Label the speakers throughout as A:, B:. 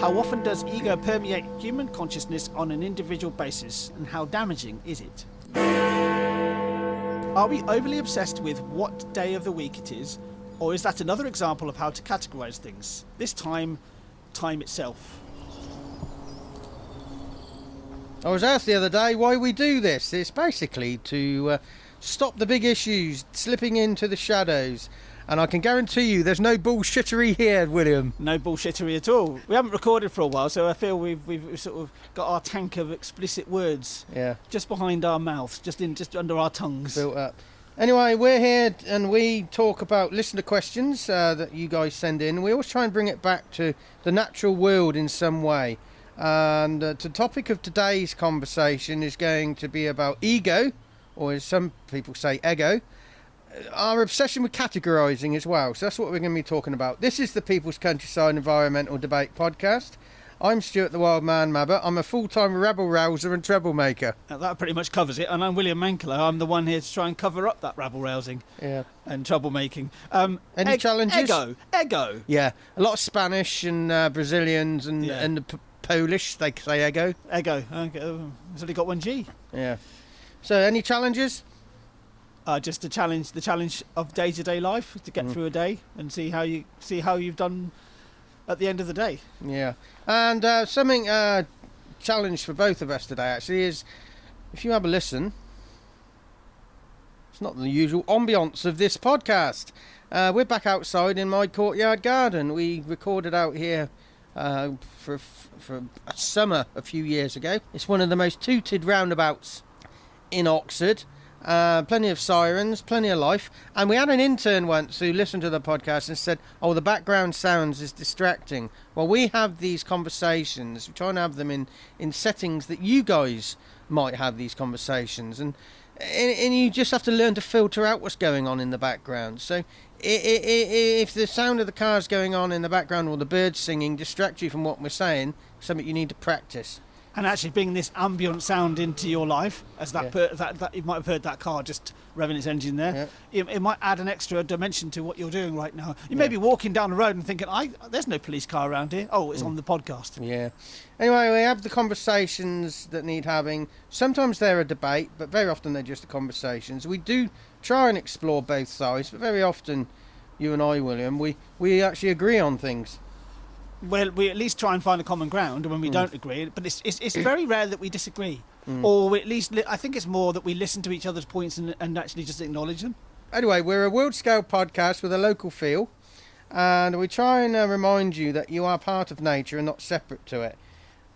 A: How often does ego permeate human consciousness on an individual basis, and how damaging is it? Are we overly obsessed with what day of the week it is, or is that another example of how to categorise things? This time, time itself.
B: I was asked the other day why we do this. It's basically to stop the big issues slipping into the shadows. And I can guarantee you there's no bullshittery here, William.
A: No bullshittery at all. We haven't recorded for a while, so I feel we've sort of got our tank of explicit words just behind our mouths, just under our tongues.
B: Built up. Anyway, we're here and we talk about listener questions that you guys send in. We always try and bring it back to the natural world in some way. And the topic of today's conversation is going to be about ego, or as some people say, ego. Our obsession with categorising as well. So that's what we're going to be talking about. This is the People's Countryside Environmental Debate Podcast. I'm Stuart the Wild Man Mabber. I'm a full-time rebel-rouser and troublemaker.
A: Now, that pretty much covers it. And I'm William Mankler. I'm the one here to try and cover up that rabble-rousing and troublemaking.
B: Any challenges?
A: Ego.
B: Yeah, a lot of Spanish and Brazilians and the Polish, they say ego.
A: Ego. It's only got one G.
B: Yeah. So, any challenges?
A: Just the challenge of day-to-day life, to get through a day and see how you've done at the end of the day. Yeah.
B: And something challenge for both of us today actually is, if you have a listen, it's not the usual ambience of this podcast. We're back outside in my courtyard garden. We recorded out here for a summer a few years ago. It's one of the most tooted roundabouts in Oxford. Plenty of sirens, plenty of life. And we had an intern once who listened to the podcast and said, oh, the background sounds is distracting. Well, we have these conversations. We try and have them in settings that you guys might have these conversations. And you just have to learn to filter out what's going on in the background. So if the sound of the cars going on in the background or the birds singing distract you from what we're saying, something you need to practice.
A: And actually bring this ambient sound into your life, as that you might have heard that car just revving its engine there. Yeah. It might add an extra dimension to what you're doing right now. You may be walking down the road and thinking, there's no police car around here. Oh, it's on the podcast.
B: Yeah. Anyway, we have the conversations that need having. Sometimes they're a debate, but very often they're just the conversations. We do try and explore both sides, but very often, you and I, William, we actually agree on things.
A: Well, we at least try and find a common ground when we don't agree, but it's very rare that we disagree. Or we at least, I think it's more that we listen to each other's points and actually just acknowledge them.
B: Anyway, we're a world-scale podcast with a local feel, and we try and remind you that you are part of nature and not separate to it.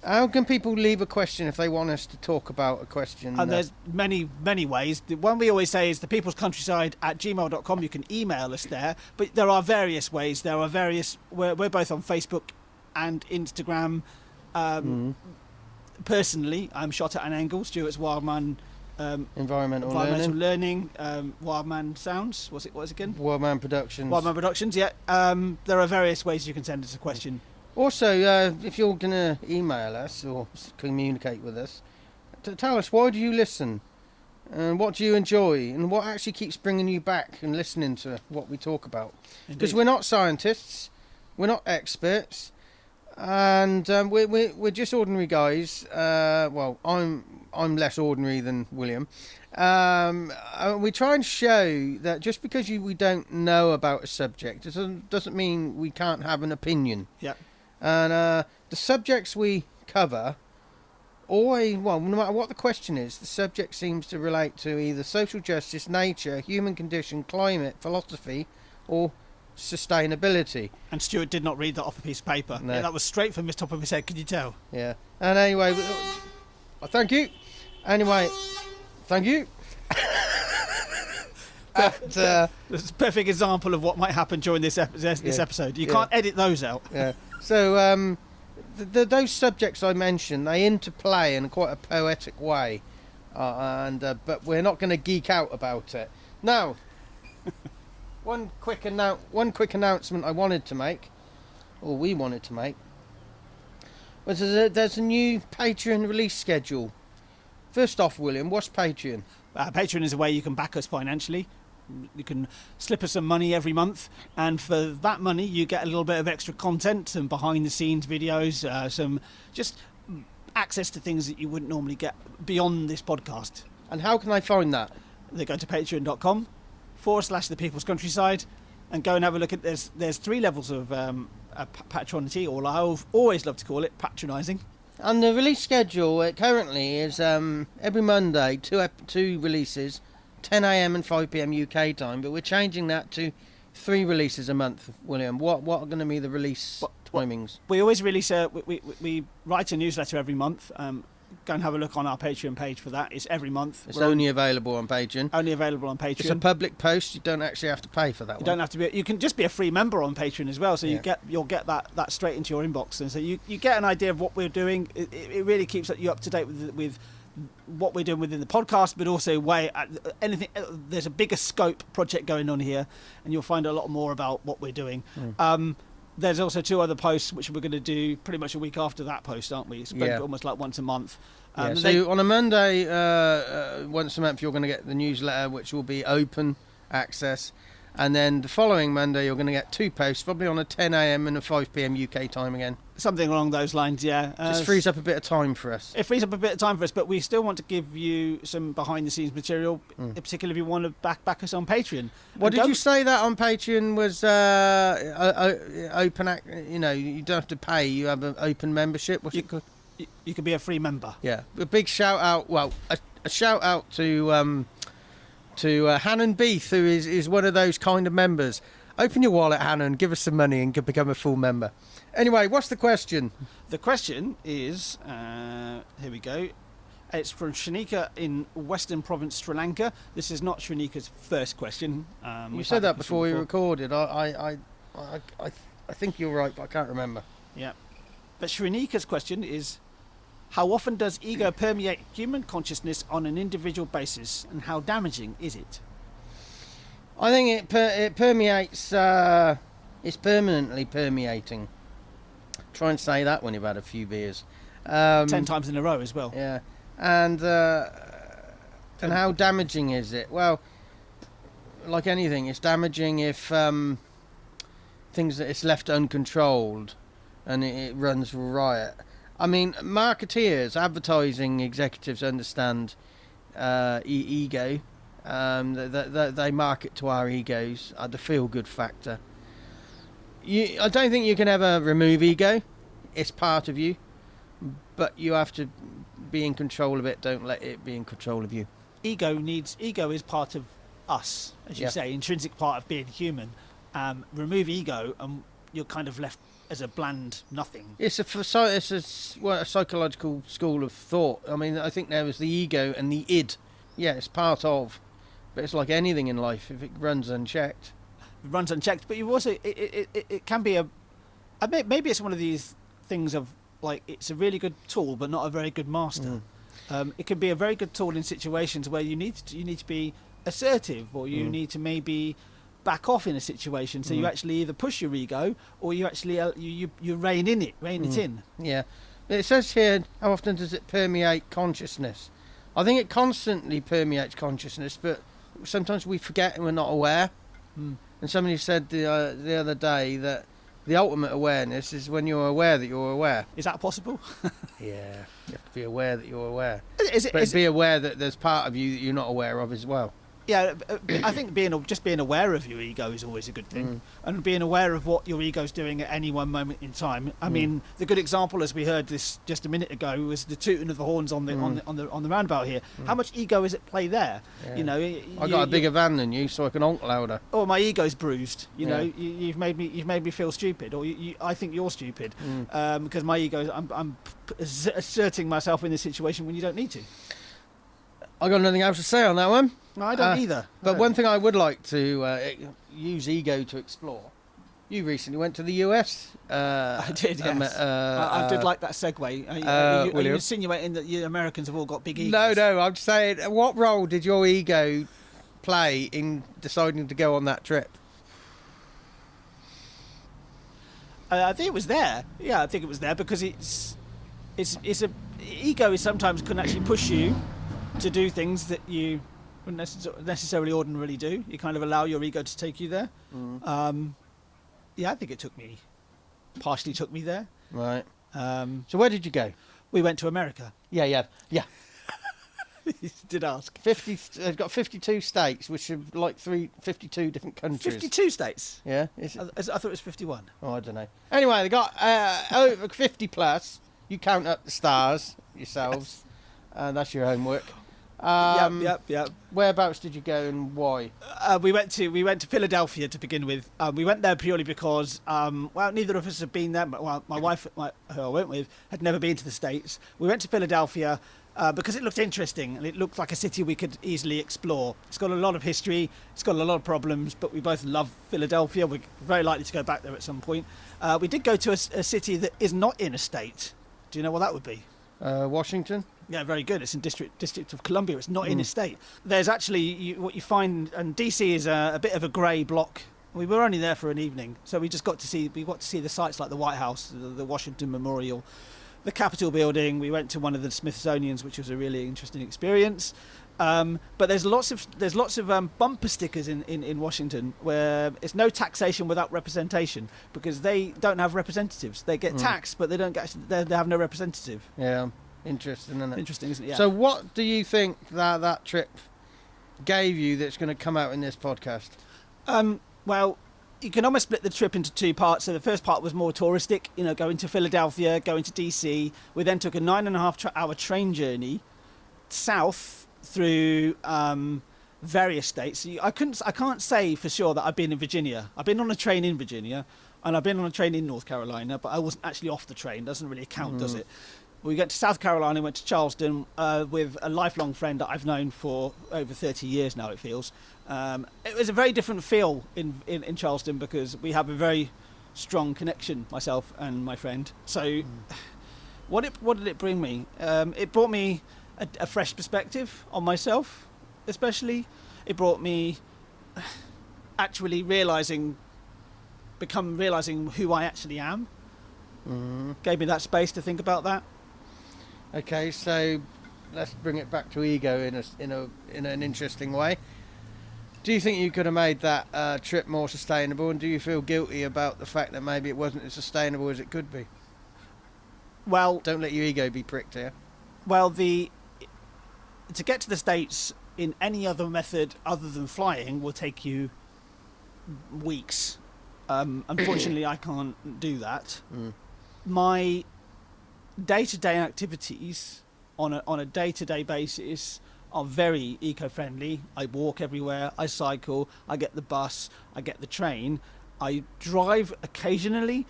B: How can people leave a question if they want us to talk about a question?
A: And there's many, many ways. The one we always say is thepeoplescountryside@gmail.com. You can email us there. But there are various ways. We're both on Facebook and Instagram. Personally, I'm Shot at an Angle. Stuart's Wildman.
B: Environmental
A: Learning. Wildman Sounds. What's it again?
B: Wildman Productions.
A: Wildman Productions, yeah. There are various ways you can send us a question.
B: Also, if you're going to email us or communicate with us, tell us, why do you listen? And what do you enjoy? And what actually keeps bringing you back and listening to what we talk about? Because we're not scientists, we're not experts, and we're just ordinary guys. Well, I'm less ordinary than William. We try and show that just because we don't know about a subject, it doesn't mean we can't have an opinion.
A: Yeah.
B: And the subjects we cover, no matter what the question is, the subject seems to relate to either social justice, nature, human condition, climate, philosophy, or sustainability.
A: And Stuart did not read that off a piece of paper.
B: No.
A: Yeah, that was straight from the top of his head, could you tell?
B: Yeah. And anyway, thank you. Anyway, thank you.
A: That's a perfect example of what might happen during this episode. You can't edit those out.
B: Yeah. So those subjects I mentioned, they interplay in quite a poetic way, but we're not going to geek out about it. Now, one quick announcement I wanted to make, or we wanted to make, was there's a new Patreon release schedule. First off, William, what's Patreon?
A: Patreon is a way you can back us financially. You can slip us some money every month, and for that money you get a little bit of extra content, some behind the scenes videos, some just access to things that you wouldn't normally get beyond this podcast.
B: And how can I find that?
A: They go to patreon.com/The People's Countryside and go and have a look at. There's 3 levels of patronity, or I've always loved to call it patronising.
B: And the release schedule currently is every Monday, two releases, 10 a.m. and 5 p.m. UK time, but we're changing that to 3 releases a month, William. What are going to be the release timings?
A: We always release we write a newsletter every month. Go and have a look on our Patreon page for that. It's every month.
B: It's only available on Patreon.
A: Only available on Patreon.
B: It's a public post. You don't actually have to pay for that.
A: You don't have to be. You can just be a free member on Patreon as well. So
B: Yeah.
A: you'll get that straight into your inbox, and so you get an idea of what we're doing. It really keeps you up to date with what we're doing within the podcast, but also anything. There's a bigger scope project going on here, and you'll find a lot more about what we're doing. There's also 2 other posts which we're going to do pretty much a week after that post, aren't we? It's almost like once a month.
B: So on a Monday, once a month, you're going to get the newsletter, which will be open access. And then the following Monday, you're going to get 2 posts, probably on a 10 a.m. and a 5 p.m. UK time again.
A: Something along those lines, yeah.
B: Just frees up a bit of time for us.
A: It frees up a bit of time for us, but we still want to give you some behind-the-scenes material, particularly if you want to back us on Patreon.
B: What did you say that on Patreon was open? You know, you don't have to pay. You have an open membership. What's it called?
A: You can be a free member.
B: Yeah, a big shout out. Well, a shout out to Hannon Beath, who is one of those kind of members. Open your wallet, Hannon, give us some money and become a full member. Anyway, what's the question?
A: The question is, here we go. It's from Shreenika in Western Province, Sri Lanka. This is not Shreenika's first question.
B: You said that before we recorded. I think you're right, but I can't remember.
A: Yeah. But Shreenika's question is, how often does ego permeate human consciousness on an individual basis, and how damaging is it?
B: I think it permeates. It's permanently permeating. Try and say that when you've had a few beers.
A: 10 times in a row as well.
B: Yeah, and how damaging is it? Well, like anything, it's damaging if things that it's left uncontrolled, and it runs riot. I mean, marketeers, advertising executives understand ego. They market to our egos, the feel-good factor. I don't think you can ever remove ego. It's part of you, but you have to be in control of it. Don't let it be in control of you. Ego
A: is part of us, as you say, intrinsic part of being human. Remove ego, and you're kind of left as a bland nothing.
B: It's a psychological school of thought. I mean, I think there was the ego and the id. Yeah, it's part of, but it's like anything in life. If it runs unchecked,
A: but you also it can be maybe it's one of these things of like, it's a really good tool but not a very good master. It can be a very good tool in situations where you need to be assertive, or you need to maybe back off in a situation, so you actually either push your ego, or you actually you rein it in.
B: Yeah, it says here, how often does it permeate consciousness? I think it constantly permeates consciousness, but sometimes we forget and we're not aware. And somebody said the other day that the ultimate awareness is when you're aware that you're aware.
A: Is that possible?
B: Yeah, you have to be aware that you're aware.
A: Be
B: aware that there's part of you that you're not aware of as well.
A: Yeah, I think being aware of your ego is always a good thing, and being aware of what your ego's doing at any one moment in time. I mean, the good example, as we heard this just a minute ago, was the tooting of the horns on the roundabout here. How much ego is at play there?
B: Yeah.
A: You know,
B: I got a bigger van than you, so I can honk louder.
A: Or my ego's bruised. You know, you've made me feel stupid, or I think you're stupid, because my ego, I'm asserting myself in this situation when you don't need to.
B: I got nothing else to say on that one.
A: No, I don't either.
B: But one thing I would like to use ego to explore. You recently went to the US.
A: I did, yes. I did like that segue. Are you insinuating that you Americans have all got big egos?
B: No, I'm saying, what role did your ego play in deciding to go on that trip?
A: I think it was there. Yeah, I think it was there because ego is sometimes can actually push you to do things that you wouldn't necessarily ordinarily do. You kind of allow your ego to take you there. Yeah, I think it partially took me there.
B: Right. So where did you go?
A: We went to America.
B: Yeah.
A: You did ask.
B: They've got 52 states, which are like 52 different countries.
A: 52 states?
B: Yeah.
A: I thought it was 51.
B: Oh, I don't know. Anyway, they got over 50 plus. You count up the stars yourselves. That's your homework.
A: Yep.
B: Whereabouts did you go and why?
A: We went to Philadelphia to begin with. We went there purely because neither of us had been there. Well, my wife, who I went with, had never been to the States. We went to Philadelphia because it looked interesting and it looked like a city we could easily explore. It's got a lot of history. It's got a lot of problems, but we both love Philadelphia. We're very likely to go back there at some point. We did go to a city that is not in a state. Do you know what that would be?
B: Washington.
A: Yeah, very good. It's in District of Columbia. It's not in a state. There's actually what you find, and DC is a bit of a grey block. We were only there for an evening, so we got to see the sites like the White House, the Washington Memorial, the Capitol building. We went to one of the Smithsonian's, which was a really interesting experience. But there's lots of bumper stickers in Washington where it's no taxation without representation, because they don't have representatives. They get taxed, but they have no representative.
B: Yeah. Interesting, isn't it?
A: Interesting, isn't it? Yeah.
B: So what do you think that trip gave you that's going to come out in this podcast?
A: Well, you can almost split the trip into two parts. So the first part was more touristic, going to Philadelphia, going to DC. We then took a 9.5-hour train journey south through various states. I can't say for sure that I've been in Virginia. I've been on a train in Virginia, and I've been on a train in North Carolina, but I wasn't actually off the train. Doesn't really count, does it? We went to South Carolina, went to Charleston with a lifelong friend that I've known for over 30 years now, it feels. It was a very different feel in Charleston because we have a very strong connection, myself and my friend. So what did it bring me? It brought me a fresh perspective on myself, especially. It brought me actually realising who I actually am. Gave me that space to think about that.
B: Okay, so let's bring it back to ego in an interesting way. Do you think you could have made that trip more sustainable, and do you feel guilty about the fact that maybe it wasn't as sustainable as it could be?
A: Well,
B: don't let your ego be pricked here.
A: Well, to get to the States in any other method other than flying will take you weeks. Unfortunately, I can't do that. My day-to-day activities on a day-to-day basis are very eco-friendly. I walk everywhere, I cycle, I get the bus, I get the train, I drive occasionally.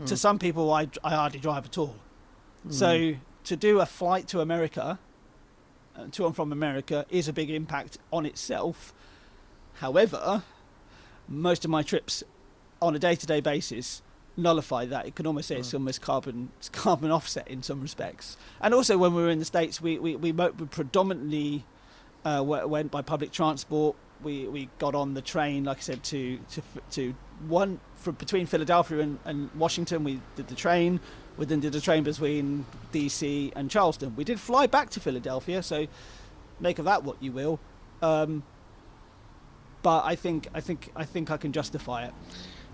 A: To some people, I hardly drive at all. So to do a flight to America, to and from America, is a big impact on itself. However, most of my trips on a day-to-day basis nullify that. You can almost say it's almost carbon offset in some respects. And also, when we were in the States, we predominantly went by public transport. We got on the train, like I said, between Philadelphia and Washington. We did the train. We then did a train between DC and Charleston. We did fly back to Philadelphia, so make of that what you will. But I think I can justify it.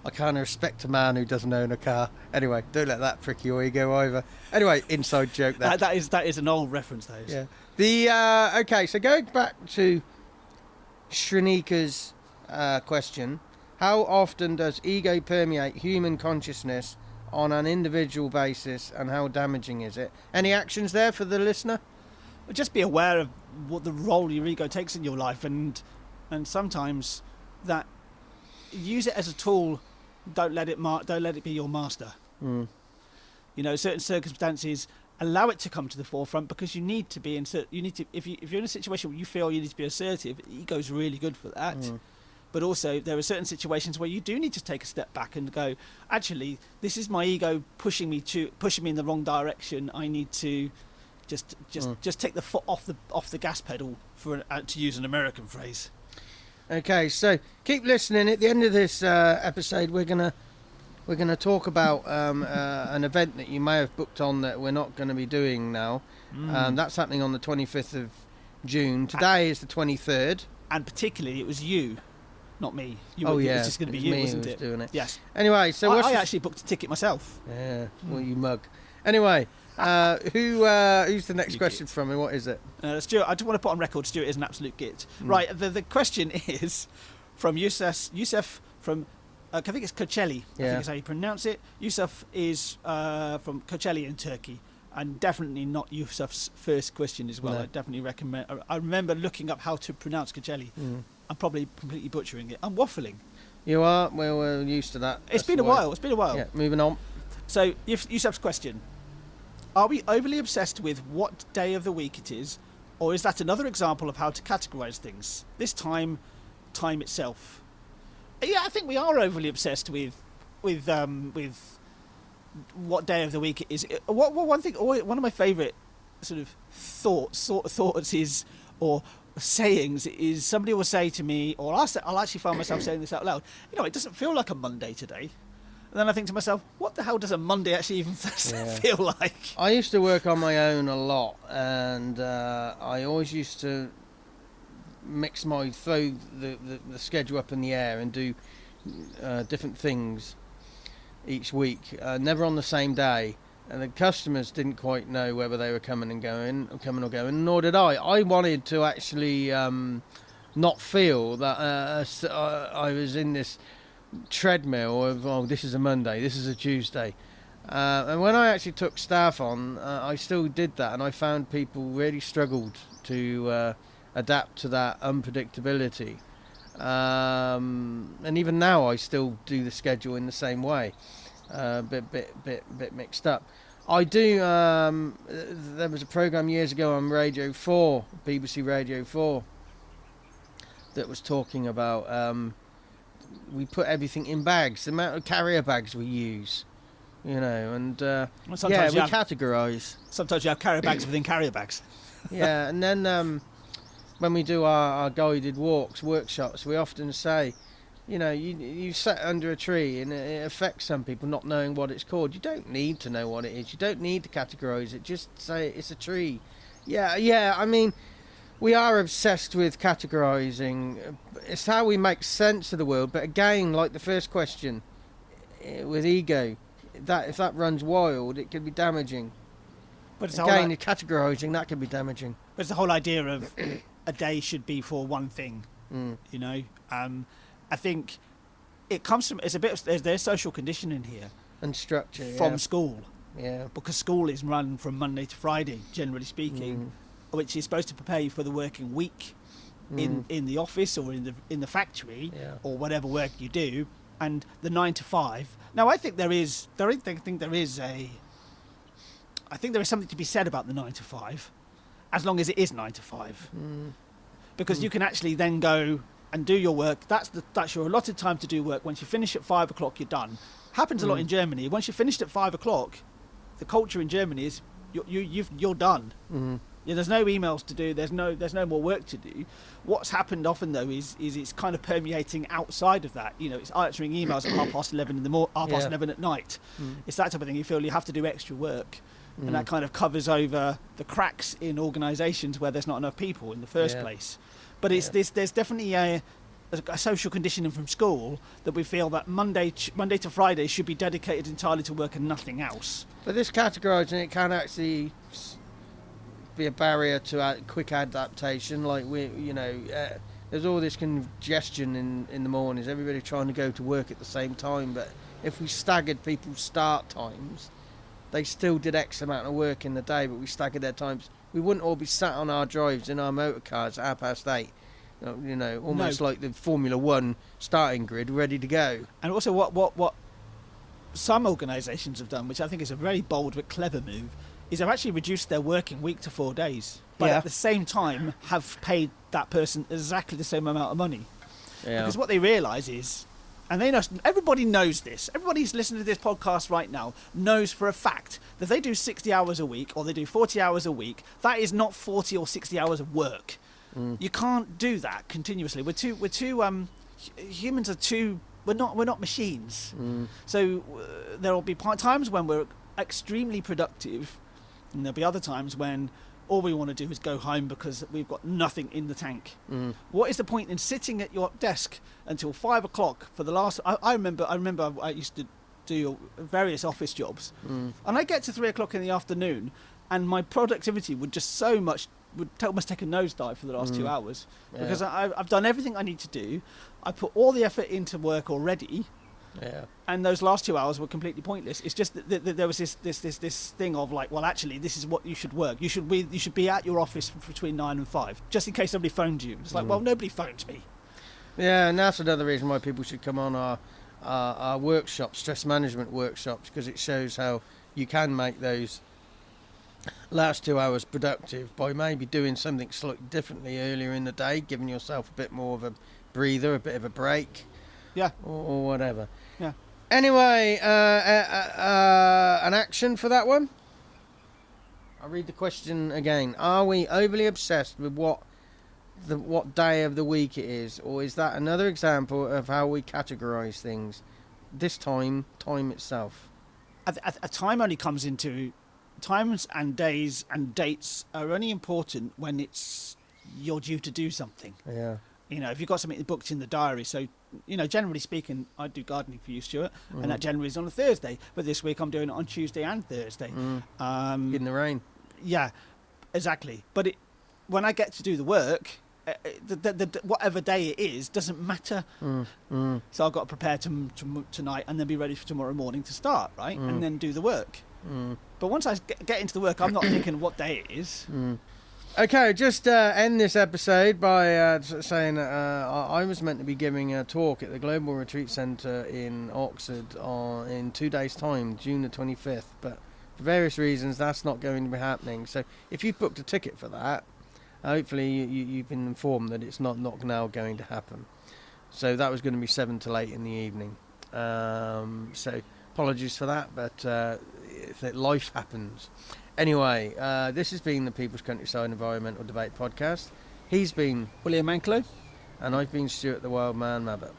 B: I kind of respect a man who doesn't own a car. Anyway, don't let that prick your ego over. Anyway, inside joke there.
A: That is an old reference, that is.
B: Yeah. Okay, so going back to Shreenika's question, how often does ego permeate human consciousness on an individual basis, and how damaging is it? Any actions there for the listener?
A: Just be aware of what the role your ego takes in your life, and sometimes that use it as a tool. Don't let it be your master. Certain circumstances, allow it to come to the forefront, because you need to be if you're in a situation where you feel you need to be assertive, ego's really good for that. But also, there are certain situations where you do need to take a step back and go, actually, this is my ego pushing me in the wrong direction. I need to just take the foot off the gas pedal, to use an American phrase.
B: Okay, so keep listening. At the end of this episode, we're gonna talk about an event that you may have booked on that we're not going to be doing now. That's happening on the 25th of June. Today is the 23rd.
A: And particularly, it was you, not me. It
B: Yeah,
A: was just going to be you, wasn't it?
B: Doing it.
A: Yes.
B: Anyway, so
A: I actually booked a ticket myself.
B: Yeah, well, you mug. Anyway, who's the next question from me? What is it?
A: Stuart, I just want to put on record, Stuart is an absolute git. Right, the question is from Yusuf from, I think it's Kocaeli. I think is how you pronounce it. Yusuf is from Kocaeli in Turkey. And definitely not Yusuf's first question as well.
B: No.
A: I definitely recommend. I remember looking up how to pronounce Kocaeli. I'm probably completely butchering it. I'm waffling.
B: You are? Well, we're used to that.
A: It's been a while. Yeah,
B: moving on.
A: So, Yusuf's question. Are we overly obsessed with what day of the week it is, or is that another example of how to categorise things? This time itself. Yeah, I think we are overly obsessed with what day of the week it is. One of my favourite sort of thoughts is, or sayings is, somebody will say to me, or I'll actually find myself saying this out loud. It doesn't feel like a Monday today. And then I think to myself, what the hell does a Monday actually even feel like?
B: I used to work on my own a lot, and I always used to throw the schedule up in the air and do different things each week, never on the same day. And the customers didn't quite know whether they were coming or going, nor did I. I wanted to actually not feel that I was in this treadmill of, this is a Monday, this is a Tuesday. And when I actually took staff on, I still did that, and I found people really struggled to adapt to that unpredictability. And even now I still do the schedule in the same way, bit mixed up. I do. There was a program years ago on Radio 4, BBC Radio 4, that was talking about we put everything in bags, the amount of carrier bags we use, and we categorise.
A: Sometimes you have carrier bags within carrier bags.
B: Yeah, and then when we do our guided workshops, we often say, you sit under a tree and it affects some people not knowing what it's called. You don't need to know what it is. You don't need to categorise it. Just say it's a tree. Yeah. I mean, we are obsessed with categorising. It's how we make sense of the world. But again, like the first question, with ego, if that runs wild, it can be damaging. But again, categorising, that can be damaging.
A: But it's the whole idea of a day should be for one thing. I think it comes from, there's social conditioning here
B: and structure
A: from school.
B: Yeah,
A: because school is run from Monday to Friday, generally speaking, which is supposed to prepare you for the working week in the office or in the factory or whatever work you do, and the 9 to 5. Now, I think there is something to be said about the 9 to 5, as long as it is 9 to 5, because you can actually then go and do your work. That's your allotted time to do work. Once you finish at 5 o'clock, you're done. Happens a lot in Germany. Once you're finished at 5 o'clock, the culture in Germany is you're done. There's no emails to do. There's no more work to do. What's happened often though is it's kind of permeating outside of that. It's answering emails at 11:30 in the morning, 11:30 at night. It's that type of thing. You feel you have to do extra work, and that kind of covers over the cracks in organisations where there's not enough people in the first place. But there's definitely a social conditioning from school that we feel that Monday to Friday should be dedicated entirely to work and nothing else.
B: But this categorising, it can actually be a barrier to quick adaptation. Like there's all this congestion in the mornings. Everybody trying to go to work at the same time. But if we staggered people's start times, they still did X amount of work in the day, but we staggered their times. We wouldn't all be sat on our drives in our motor cars at 8:30, almost like the Formula 1 starting grid, ready to go.
A: And also what some organisations have done, which I think is a very bold but clever move, is they've actually reduced their working week to 4 days, but at the same time have paid that person exactly the same amount of money. Yeah. Because what they realise is, and they know, everybody knows this, everybody who's listening to this podcast right now knows for a fact that if they do 60 hours a week or they do 40 hours a week, that is not 40 or 60 hours of work. You can't do that continuously. Humans are too, we're not machines. So there will be times when we're extremely productive, and there'll be other times when all we want to do is go home because we've got nothing in the tank. What is the point in sitting at your desk until 5 o'clock for the last? I remember I used to do various office jobs, and I get to 3 o'clock in the afternoon, and my productivity would almost take a nosedive for the last 2 hours because I've done everything I need to do. I put all the effort into work already.
B: Yeah.
A: And those last 2 hours were completely pointless. It's just that there was this thing of like, well, actually, this is what you should work. You should be at your office between 9 and 5, just in case somebody phoned you. It's like, well, nobody phoned me.
B: Yeah, and that's another reason why people should come on our workshops, stress management workshops, because it shows how you can make those last 2 hours productive by maybe doing something slightly differently earlier in the day, giving yourself a bit more of a breather, a bit of a break.
A: Yeah.
B: Or whatever.
A: Yeah.
B: Anyway, an action for that one? I'll read the question again. Are we overly obsessed with what day of the week it is, or is that another example of how we categorise things? This time itself.
A: A time only comes into times and days and dates are only important when you're due to do something.
B: Yeah.
A: You know, if you've got something booked in the diary, so, you know, generally speaking, I do gardening for you, Stuart, and that generally is on a Thursday. But this week I'm doing it on Tuesday and Thursday.
B: In the rain.
A: Yeah, exactly. But when I get to do the work, whatever day it is doesn't matter. So I've got to prepare tonight and then be ready for tomorrow morning to start, right? And then do the work. But once I get into the work, I'm not thinking what day it is.
B: Okay, just end this episode by saying that I was meant to be giving a talk at the Global Retreat Centre in Oxford in 2 days' time, June the 25th, but for various reasons that's not going to be happening. So if you've booked a ticket for that, hopefully you've been informed that it's not now going to happen. So that was going to be 7 till 8 in the evening. So apologies for that, but life happens. Anyway, this has been the People's Countryside Environmental Debate Podcast. He's been
A: William Anklo.
B: And I've been Stuart the Wild Man Mabbott.